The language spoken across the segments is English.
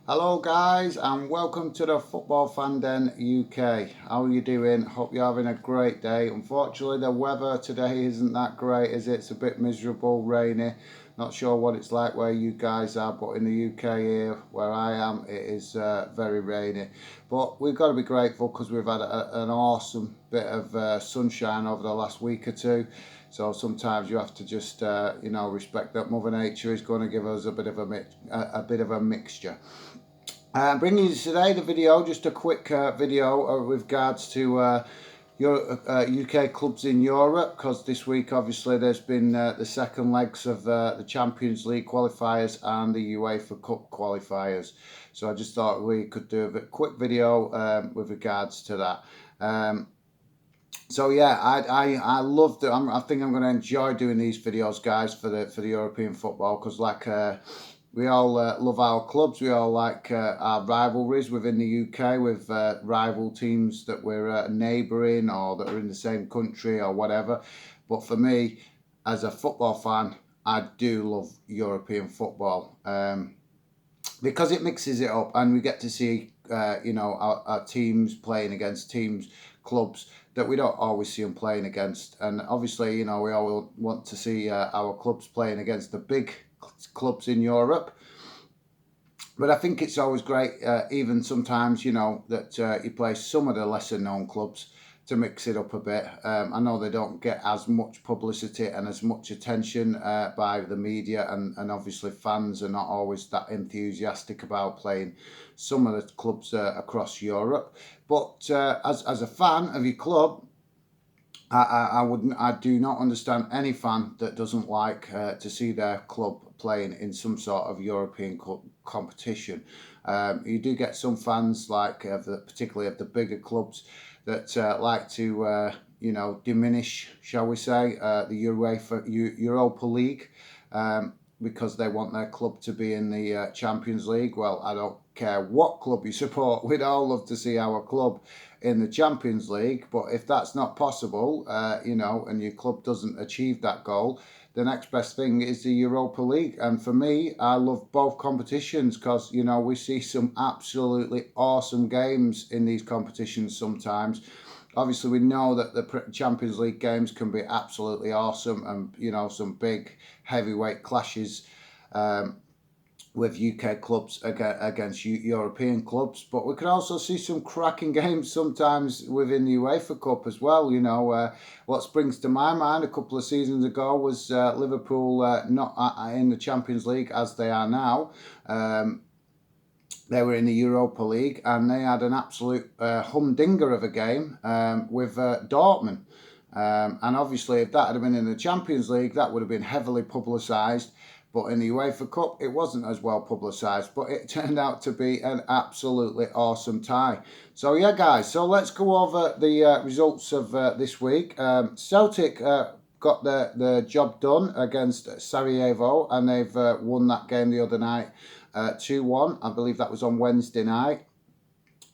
Hello guys and welcome to the Football Fan Den UK. How are you doing? Hope you're having a great day. Unfortunately the weather today isn't that great, is it? It's a bit miserable, rainy. Not sure what it's like where you guys are, but in the UK here where I am it is very rainy. But we've got to be grateful because we've had an awesome bit of sunshine over the last week or two. So sometimes you have to just, respect that Mother Nature is going to give us a bit of a mixture. Bringing you today the video, just a quick video with regards to UK clubs in Europe, because this week obviously there's been the second legs of the Champions League qualifiers and the UEFA Cup qualifiers. So I just thought we could do a quick video with regards to that. So yeah, I love that. I think I'm going to enjoy doing these videos, guys, for the European football, because we all love our clubs. We all like our rivalries within the UK with rival teams that we're neighbouring or that are in the same country or whatever. But for me, as a football fan, I do love European football because it mixes it up and we get to see, our teams playing against clubs that we don't always see them playing against. And obviously, we all want to see our clubs playing against the big clubs in Europe. But I think it's always great, even sometimes, that you play some of the lesser known clubs to mix it up a bit. I know they don't get as much publicity and as much attention by the media, and obviously fans are not always that enthusiastic about playing some of the clubs across Europe. But as a fan of your club, I do not understand any fan that doesn't like to see their club playing in some sort of European competition. You do get some fans, particularly of the bigger clubs, that like to diminish, shall we say, the Europa League, because they want their club to be in the Champions League. Well, I don't care what club you support. We'd all love to see our club in the Champions League, but if that's not possible, and your club doesn't achieve that goal, the next best thing is the Europa League. And for me, I love both competitions because, we see some absolutely awesome games in these competitions sometimes. Obviously, we know that the Champions League games can be absolutely awesome and, some big heavyweight clashes with UK clubs against European clubs. But we can also see some cracking games sometimes within the UEFA Cup as well. What springs to my mind a couple of seasons ago was Liverpool not in the Champions League as they are now. They were in the Europa League and they had an absolute humdinger of a game with Dortmund. And obviously, if that had been in the Champions League, that would have been heavily publicised. But in the UEFA Cup, it wasn't as well publicised. But it turned out to be an absolutely awesome tie. So yeah, guys, so let's go over the results of this week. Celtic got the job done against Sarajevo, and they've won that game the other night 2-1. I believe that was on Wednesday night.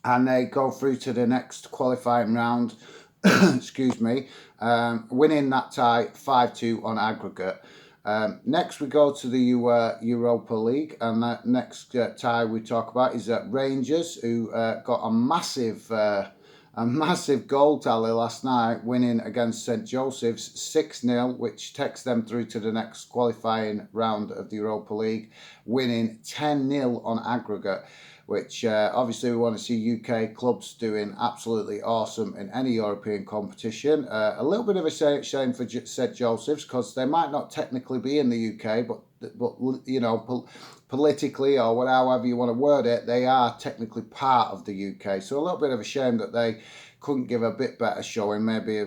And they go through to the next qualifying round, excuse me, winning that tie 5-2 on aggregate. Next we go to the Europa League, and that next tie we talk about is Rangers, who got a massive goal tally last night, winning against St Joseph's 6-0, which takes them through to the next qualifying round of the Europa League, winning 10-0 on aggregate, which obviously we want to see UK clubs doing absolutely awesome in any European competition. A little bit of a shame for St Joseph's, because they might not technically be in the UK, but politically or however you want to word it, they are technically part of the UK. So a little bit of a shame that they couldn't give a bit better showing, maybe,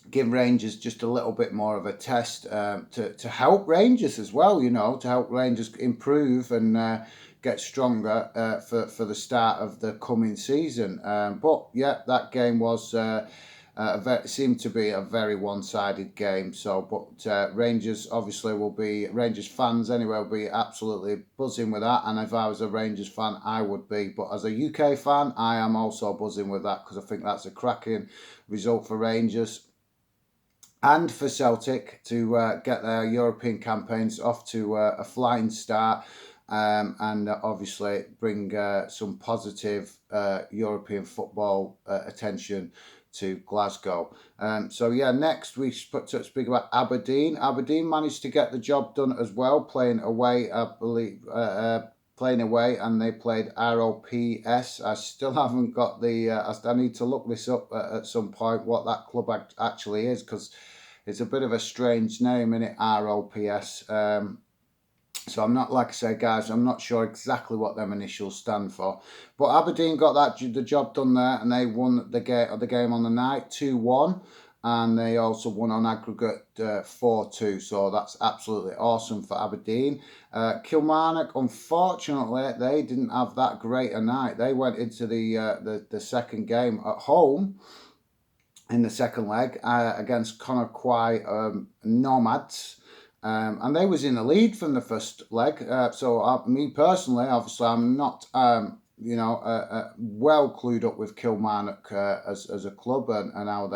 give Rangers just a little bit more of a test to help Rangers as well, to help Rangers improve and get stronger for the start of the coming season. But yeah, that game was seemed to be a very one-sided game. So, but Rangers obviously Rangers fans anyway will be absolutely buzzing with that. And if I was a Rangers fan, I would be. But as a UK fan, I am also buzzing with that, because I think that's a cracking result for Rangers and for Celtic to get their European campaigns off to a flying start. and obviously bring some positive European football attention to Glasgow. So yeah, next we speak about Aberdeen. Aberdeen managed to get the job done as well, playing away, I believe. Playing away, and they played ROPS. I still haven't got the. I need to look this up at some point what that club actually is, because it's a bit of a strange name, isn't it? ROPS. So I'm not, like I say, guys, I'm not sure exactly what them initials stand for. But Aberdeen got the job done there, and they won the game on the night 2-1, and they also won on aggregate 4-2. So that's absolutely awesome for Aberdeen. Kilmarnock, unfortunately, they didn't have that great a night. They went into the second game at home in the second leg against Quay Normads. And they was in the lead from the first leg. Me personally, obviously, I'm not, well clued up with Kilmarnock as a club and how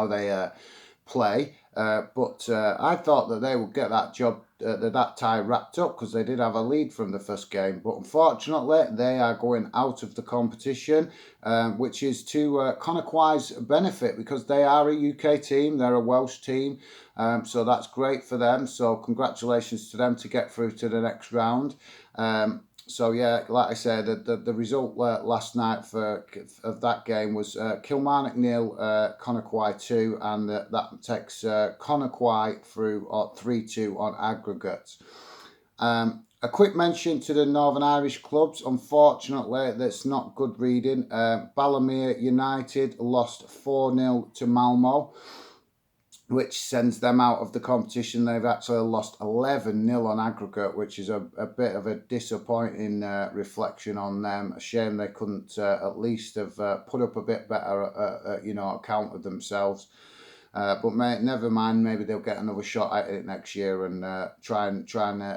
they play. But I thought that they would get that job, that tie wrapped up, because they did have a lead from the first game. But unfortunately, they are going out of the competition, which is to Connah's benefit, because they are a UK team, they're a Welsh team. So that's great for them. So congratulations to them to get through to the next round. So yeah, like I said, the result last night of that game was Kilmarnock 0, Quay 2, and that takes Quay through 3-2 on aggregate. A quick mention to the Northern Irish clubs. Unfortunately, that's not good reading. Ballymenafc United lost 4-0 to Malmo, which sends them out of the competition. They've actually lost 11-0 on aggregate, which is a bit of a disappointing reflection on them. A shame they couldn't at least have put up a bit better, account of themselves. But never mind, maybe they'll get another shot at it next year and try and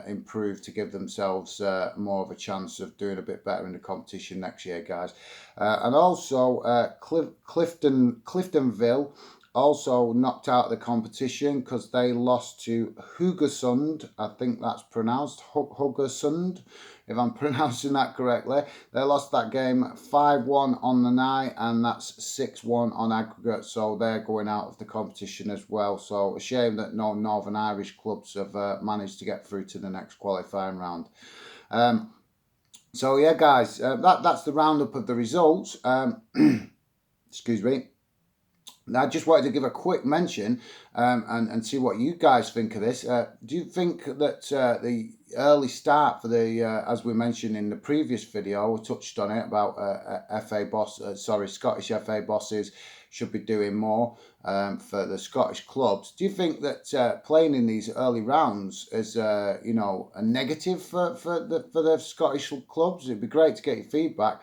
improve to give themselves more of a chance of doing a bit better in the competition next year, guys. And also Cliftonville also knocked out of the competition because they lost to Haugesund. I think that's pronounced Haugesund, if I'm pronouncing that correctly. They lost that game 5-1 on the night, and that's 6-1 on aggregate. So they're going out of the competition as well. So a shame that no Northern Irish clubs have managed to get through to the next qualifying round. So yeah, guys, that's the roundup of the results. Excuse me. I just wanted to give a quick mention and see what you guys think of this. Do you think that the early start for the, as we mentioned in the previous video, we touched on it about Scottish FA bosses should be doing more for the Scottish clubs. Do you think that playing in these early rounds is, a negative for the Scottish clubs? It'd be great to get your feedback.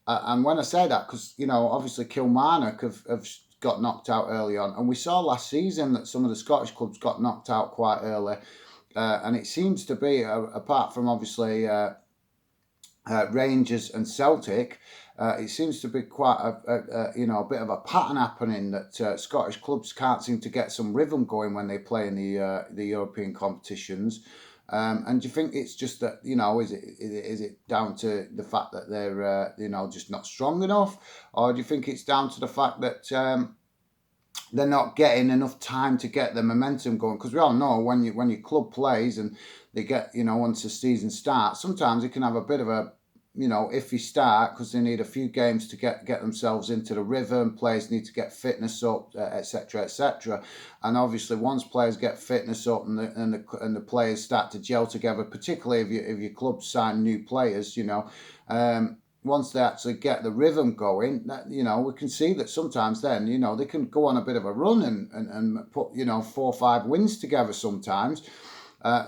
And when I say that, because, obviously Kilmarnock have got knocked out early on, and we saw last season that some of the Scottish clubs got knocked out quite early, and it seems to be, apart from obviously Rangers and Celtic, it seems to be quite a bit of a pattern happening that Scottish clubs can't seem to get some rhythm going when they play in the European competitions. And do you think it's just that, is it down to the fact that they're, just not strong enough? Or do you think it's down to the fact that they're not getting enough time to get the momentum going? Because we all know when your club plays and they get, once the season starts, sometimes it can have a bit of a, iffy start because they need a few games to get themselves into the rhythm. Players need to get fitness up, etc., etc. And obviously, once players get fitness up and the players start to gel together, particularly if your club sign new players, once they actually get the rhythm going, we can see that sometimes then, they can go on a bit of a run and put, 4 or 5 wins together sometimes.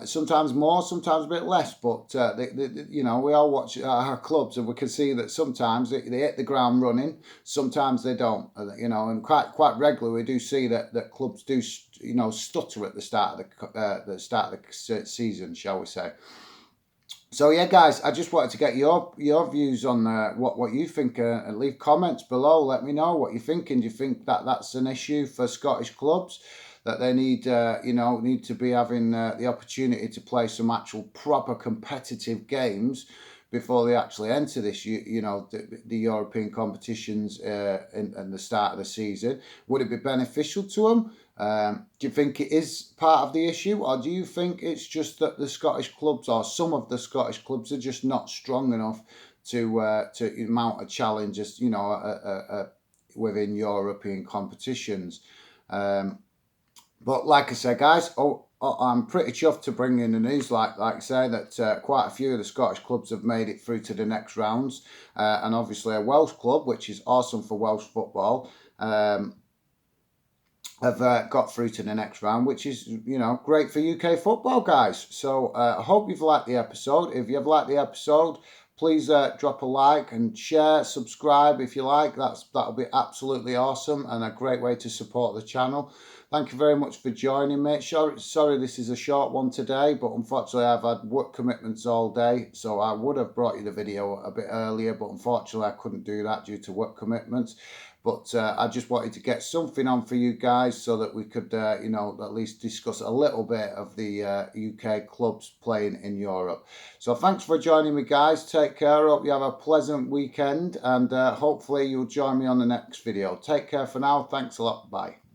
Sometimes more, sometimes a bit less, but we all watch our clubs and we can see that sometimes they hit the ground running, sometimes they don't. And quite regularly we do see that clubs do stutter at the start of the season, shall we say. So yeah, guys, I just wanted to get your views on what you think. Leave comments below. Let me know what you're thinking. Do you think that that's an issue for Scottish clubs, that they need, need to be having the opportunity to play some actual proper competitive games before they actually enter this, the European competitions in the start of the season. Would it be beneficial to them? Do you think it is part of the issue, or do you think it's just that the Scottish clubs, or some of the Scottish clubs, are just not strong enough to mount a challenge, within European competitions? But like I say, guys, I'm pretty chuffed to bring in the news, like I say, that quite a few of the Scottish clubs have made it through to the next rounds, and obviously a Welsh club, which is awesome for Welsh football, have got through to the next round, which is, great for UK football, guys. So I hope you've liked the episode. If you've liked the episode, please drop a like and share, subscribe if you like. That'll be absolutely awesome and a great way to support the channel. Thank you very much for joining me. Sorry this is a short one today, but unfortunately I've had work commitments all day, so I would have brought you the video a bit earlier, but unfortunately I couldn't do that due to work commitments. But I just wanted to get something on for you guys so that we could, at least discuss a little bit of the UK clubs playing in Europe. So thanks for joining me, guys. Take care. Hope you have a pleasant weekend, and hopefully you'll join me on the next video. Take care for now. Thanks a lot. Bye.